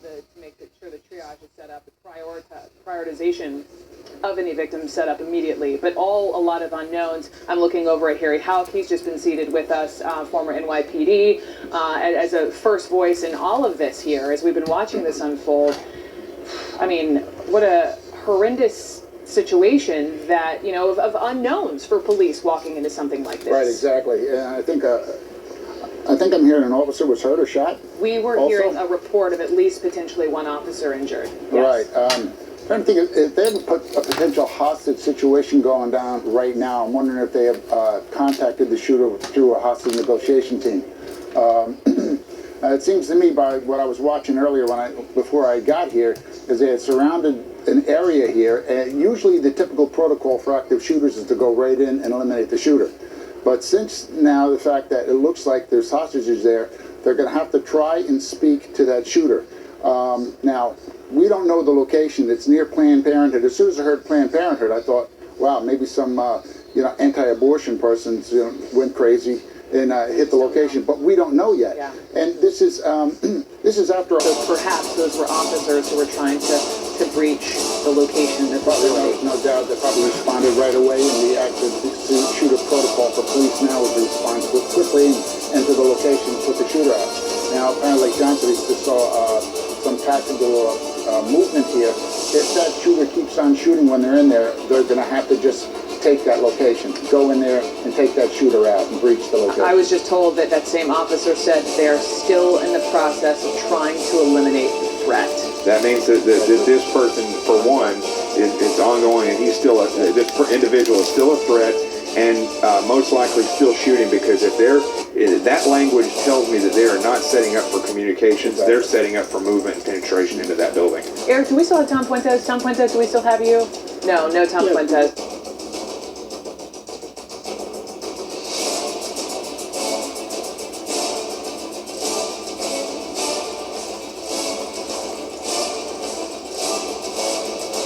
now to make sure the triage is set up, the prioritization of any victims set up immediately, but a lot of unknowns. I'm looking over at Harry Houck. He's just been seated with us, former NYPD, as a first voice in all of this here, as we've been watching this unfold. I mean, what a horrendous situation that, you know, of unknowns for police walking into something like this. Right, exactly. I think I'm hearing an officer was hurt or shot. We were hearing a report of at least potentially one officer injured. Yes. Right. I'm trying to think, if they have a potential hostage situation going down right now, I'm wondering if they have contacted the shooter through a hostage negotiation team. It seems to me, by what I was watching earlier before I got here, is they had surrounded an area here, and usually the typical protocol for active shooters is to go right in and eliminate the shooter. But since now the fact that it looks like there's hostages there, they're going to have to try and speak to that shooter. Now, we don't know the location. It's near Planned Parenthood. As soon as I heard Planned Parenthood, I thought, wow, maybe some anti-abortion persons went crazy and hit the location, but we don't know yet. Yeah. And this is after. So perhaps those were officers who were trying to breach the location of the facility. No doubt they probably responded right away, and the active shooter protocol for police now is to respond quickly and to the location and put the shooter out. Now, apparently, Johnson just saw some tactical movement here. If that shooter keeps on shooting when they're in there, they're going to have to just take that location, go in there and take that shooter out and breach the location. I was just told that same officer said they're still in the process of trying to eliminate the threat. That means that this person, for one, is ongoing, and he's still this individual is still a threat, and most likely still shooting, because that language tells me that they are not setting up for communications. They're setting up for movement and penetration into that building. Eric, do we still have Tom Fuentes? Tom Fuentes, do we still have you? No Tom Fuentes.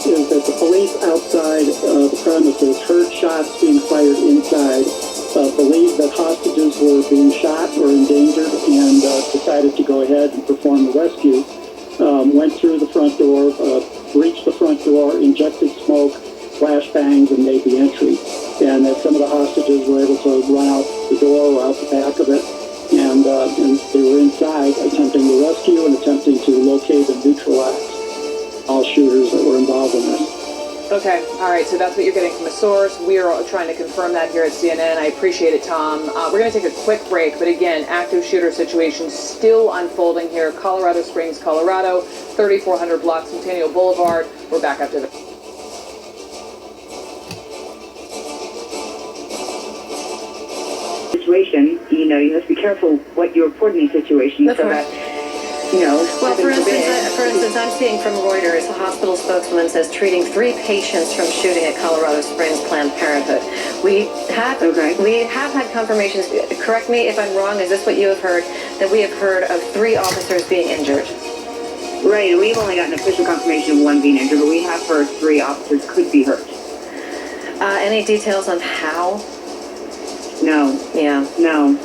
Is that the police outside the premises heard shots being fired inside, believed that hostages were being shot or endangered, and decided to go ahead and perform the rescue. Went through the front door, breached the front door, injected smoke, flashbangs, and made the entry. And that some of the hostages were able to run out the door or out the back of it, and they were inside attempting to rescue and attempting to locate and neutralize all shooters that were involved in this. Okay, all right, so that's what you're getting from a source. We are trying to confirm that here at CNN. I appreciate it, Tom. We're going to take a quick break, but again, active shooter situation still unfolding here. Colorado Springs, Colorado, 3400 block Centennial Boulevard. We're back after the... Situation, you must be careful what you report in these situations. So that, well, for instance, I'm seeing from Reuters, a hospital spokeswoman says treating 3 patients from shooting at Colorado Springs Planned Parenthood. We have had confirmations, correct me if I'm wrong, is this what you have heard, that we have heard of 3 officers being injured? Right, we've only gotten official confirmation of 1 being injured, but we have heard 3 officers could be hurt. Any details on how? No. Yeah. No.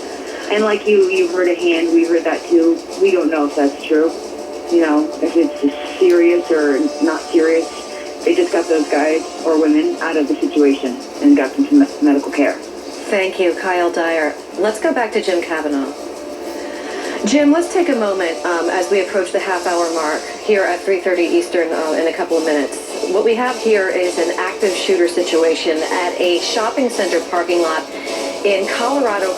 And like you've heard a hand, we heard that too. We don't know if that's true. If it's serious or not serious. They just got those guys or women out of the situation and got them to medical care. Thank you, Kyle Dyer. Let's go back to Jim Kavanaugh. Jim, let's take a moment as we approach the half-hour mark here at 3:30 Eastern in a couple of minutes. What we have here is an active shooter situation at a shopping center parking lot in Colorado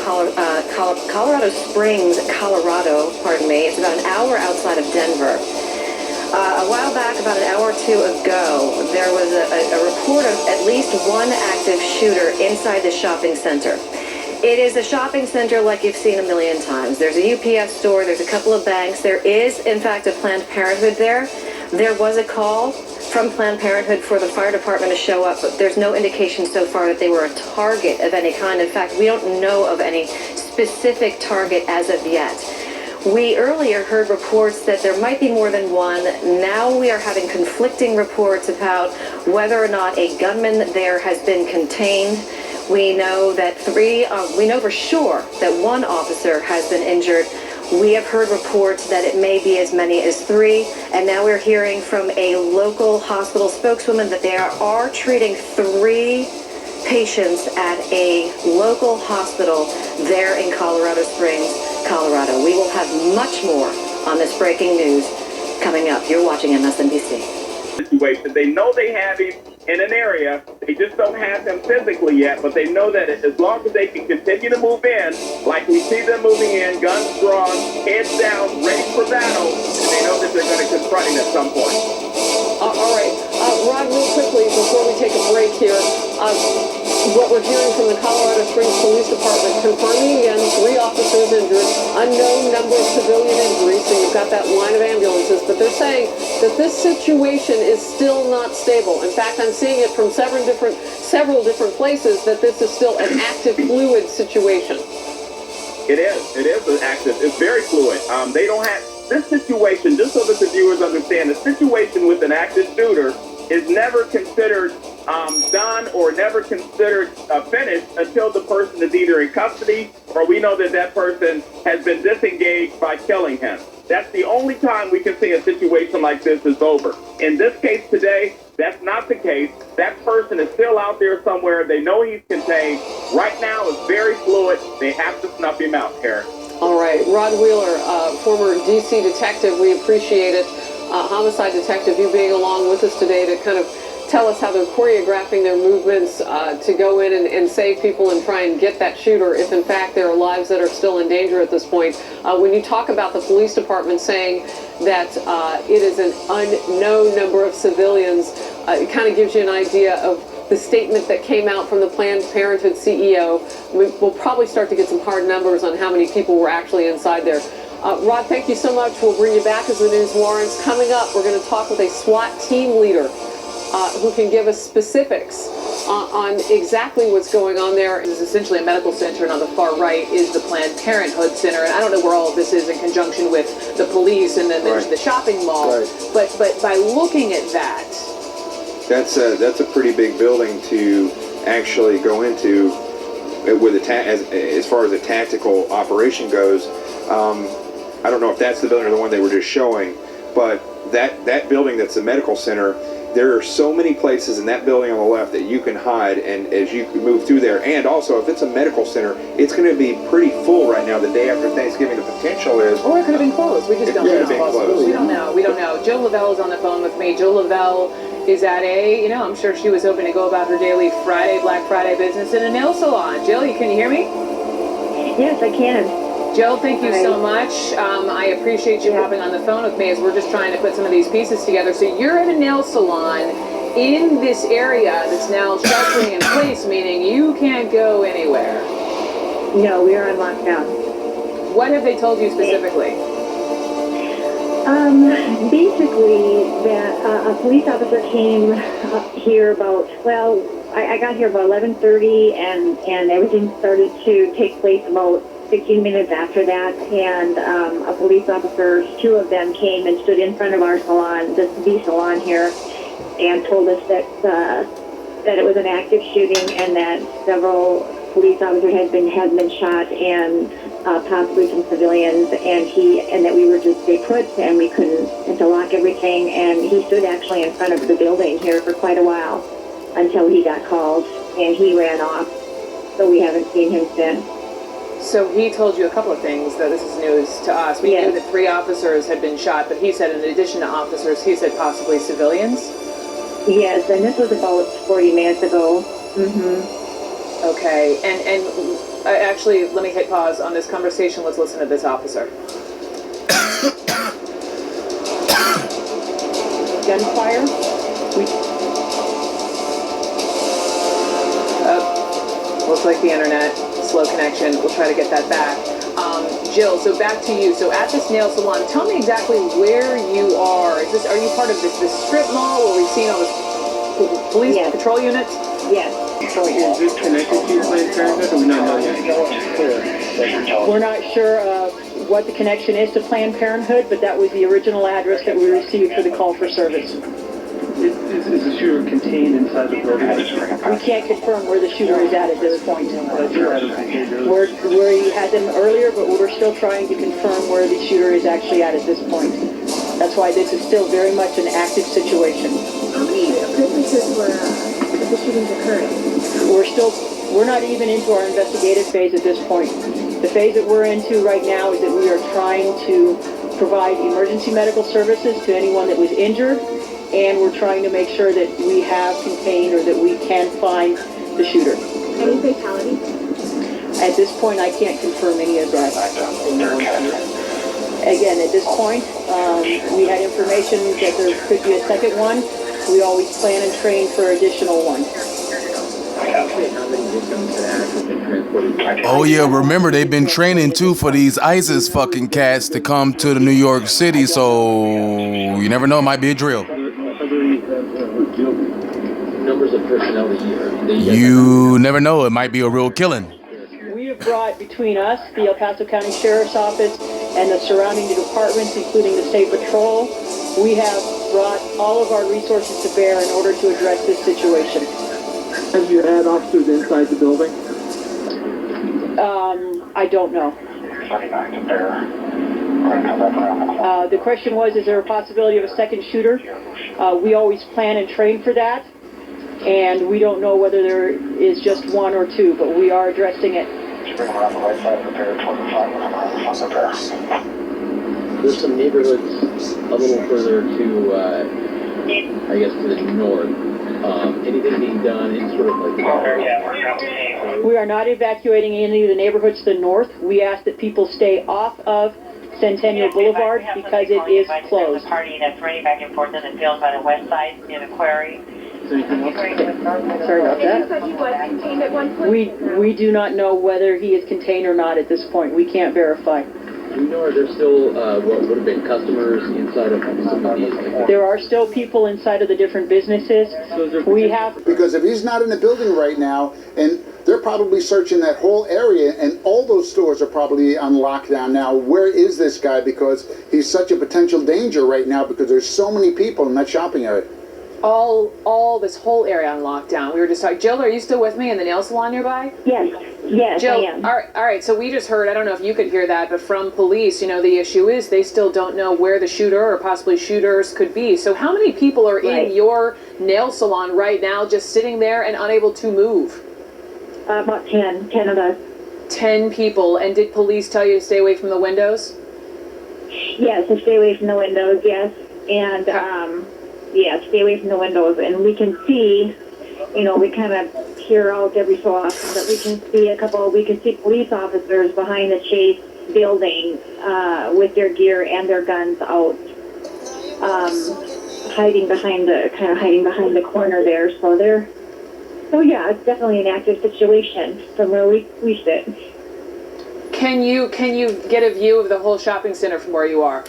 Springs, Colorado, pardon me. It's about an hour outside of Denver. A while back, about an hour or two ago, there was a report of at least 1 active shooter inside the shopping center. It is a shopping center like you've seen a million times. There's a UPS store, there's a couple of banks. There is, in fact, a Planned Parenthood there. There was a call from Planned Parenthood for the fire department to show up, but there's no indication so far that they were a target of any kind. In fact, we don't know of any specific target as of yet. We earlier heard reports that there might be more than 1. Now we are having conflicting reports about whether or not a gunman there has been contained. We know that we know for sure that 1 officer has been injured. We have heard reports that it may be as many as 3, and now we're hearing from a local hospital spokeswoman that they are treating 3 patients at a local hospital there in Colorado Springs, Colorado. We will have much more on this breaking news coming up. You're watching MSNBC. Situation. They know they have him in an area. They just don't have him physically yet, but they know that as long as they can continue to move in, like we see them moving in, guns drawn, heads down, ready for battle, and they know that they're going to confront him at some point. All right. Rod, real quickly, before we take a break here, what we're hearing from the Colorado Springs Police Department confirming again 3 officers injured, unknown number of civilian injuries, so you've got that line of ambulances, but they're saying that this situation is still not stable. In fact, I'm seeing it from several different places that this is still an active, fluid situation. It is an active. It's very fluid. They don't have this situation, just so that the viewers understand, the situation with an active shooter is never considered done or never considered finished until the person is either in custody or we know that that person has been disengaged by killing him. That's the only time we can see a situation like this is over. In this case today, that's not the case. That person is still out there somewhere. They know he's contained. Right now, it's very fluid. They have to snuff him out, Karen. All right. Rod Wheeler, former D.C. detective, we appreciate it. Homicide detective, you being along with us today to kind of tell us how they're choreographing their movements to go in and save people and try and get that shooter if in fact there are lives that are still in danger at this point. When you talk about the police department saying that it is an unknown number of civilians, it kind of gives you an idea of the statement that came out from the Planned Parenthood CEO. We'll probably start to get some hard numbers on how many people were actually inside there. Rod, thank you so much. We'll bring you back as the news warrants. Coming up, we're going to talk with a SWAT team leader who can give us specifics on exactly what's going on there. It is essentially a medical center, and on the far right is the Planned Parenthood Center. And I don't know where all of this is in conjunction with the police and then the shopping mall. Right. But by looking at that, that's a pretty big building to actually go into with as far as a tactical operation goes. I don't know if that's the building or the one they were just showing, but that building that's the medical center, there are so many places in that building on the left that you can hide, and as you move through there, and also if it's a medical center, it's going to be pretty full right now the day after Thanksgiving. The potential is, or it could have been closed. We just don't know. We don't know. We don't know. Jill Lavelle is on the phone with me. Jill Lavelle is at I'm sure she was hoping to go about her daily Black Friday business in a nail salon. Jill, can you hear me? Yes, I can. Jill, thank you so much. I appreciate you hopping on the phone with me as we're just trying to put some of these pieces together. So you're at a nail salon in this area that's now sheltering in place, meaning you can't go anywhere. No, we are on lockdown. What have they told you specifically? Basically that a police officer came up here about, I got here about 11:30 and everything started to take place about 15 minutes after that, and a police officer, 2 of them came and stood in front of our salon, the salon here, and told us that it was an active shooting and that several police officers had been shot and possibly some civilians, and that we were to stay put and we couldn't, and to lock everything. And he stood actually in front of the building here for quite a while until he got called and he ran off. So we haven't seen him since. So he told you a couple of things, though this is news to us. We knew that 3 officers had been shot, but he said in addition to officers, he said possibly civilians? Yes, and this was about 40 minutes ago. Okay, and actually, let me hit pause on this conversation. Let's listen to this officer. Gunfire? Looks like the internet. Slow connection. We'll try to get that back. Jill, so back to you. So at this nail salon, tell me exactly where you are. Are you part of this strip mall where we've seen all the police patrol units? Yes. So is this connected to Planned Parenthood, or we not know yet? We're not sure what the connection is to Planned Parenthood, but that was the original address that we received for the call for service. Is the shooter contained inside the building? We can't confirm where the shooter is at this point. Where he had them earlier, but we're still trying to confirm where the shooter is actually at this point. That's why this is still very much an active situation. How many witnesses were the shootings occurring? We're not even into our investigative phase at this point. The phase that we're into right now is that we are trying to provide emergency medical services to anyone that was injured, and we're trying to make sure that we have contained or that we can find the shooter. Any fatalities? At this point, I can't confirm any of that. Again, at this point, we had information that there could be a second one. We always plan and train for additional ones. Oh yeah, remember they've been training too for these ISIS fucking cats to come to the New York City, so you never know, it might be a drill. Numbers of personnel You never know, it might be a real killing. We have brought between us, the El Paso County Sheriff's Office, and the surrounding departments, including the State Patrol, we have brought all of our resources to bear in order to address this situation. Have you had officers inside the building? I don't know. The question was, is there a possibility of a second shooter? We always plan and train for that, and we don't know whether there is just one or two, but we are addressing it. There's some neighborhoods a little further to, I guess, to the north. Anything being done in sort of like We are not evacuating any of the neighborhoods to the north. We ask that people stay off of Centennial Boulevard because it is closed. Party that's running back and forth in the fields on the west side near the quarry. Sorry about that. He was contained at one point? We do not know whether he is contained or not at this point. We can't verify. Do you know, are there still what would have been customers inside of some of these? There are still people inside of the different businesses. We have... Because if he's not in the building right now, and they're probably searching that whole area, and all those stores are probably on lockdown now, where is this guy? Because he's such a potential danger right now because there's so many people in that shopping area. All this whole area on lockdown. We were just talking. Jill, are you still with me in the nail salon nearby? Yes, Jill, I am. all right. So we just heard, I don't know if you could hear that, but from police, you know, the issue is they still don't know where the shooter or possibly shooters could be. So how many people are in your nail salon right now just sitting there and unable to move? About 10 of us. 10 people. And did police tell you to stay away from the windows? Yes, to stay away from the windows, yes. And, yeah, stay away from the windows. And we can see, you know, we kind of hear out every so often, but we can see police officers behind the Chase building with their gear and their guns out, hiding behind the corner there. So yeah, it's definitely an active situation from where we sit. Can you get a view of the whole shopping center from where you are?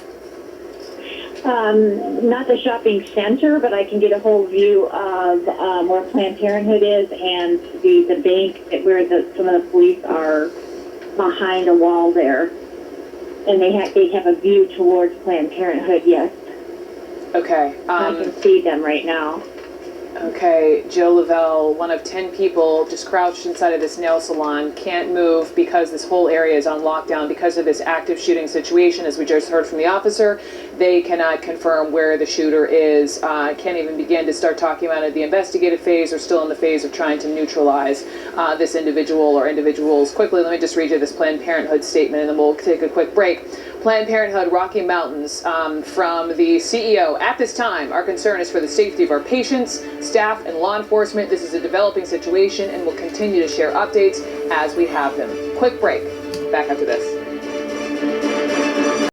Not the shopping center, but I can get a whole view of where Planned Parenthood is and the bank where some of the police are behind a wall there. And they have a view towards Planned Parenthood, yes. Okay. I can see them right now. Okay, Jill Lavelle, one of 10 people just crouched inside of this nail salon, can't move because this whole area is on lockdown because of this active shooting situation. As we just heard from the officer, they cannot confirm where the shooter is. Can't even begin to start talking about it. The investigative phase or still in the phase of trying to neutralize this individual or individuals. Quickly, let me just read you this Planned Parenthood statement and then we'll take a quick break. Planned Parenthood Rocky Mountains, from the CEO, at this time, our concern is for the safety of our patients, staff, and law enforcement. This is a developing situation and we'll continue to share updates as we have them. Quick break. Back after this.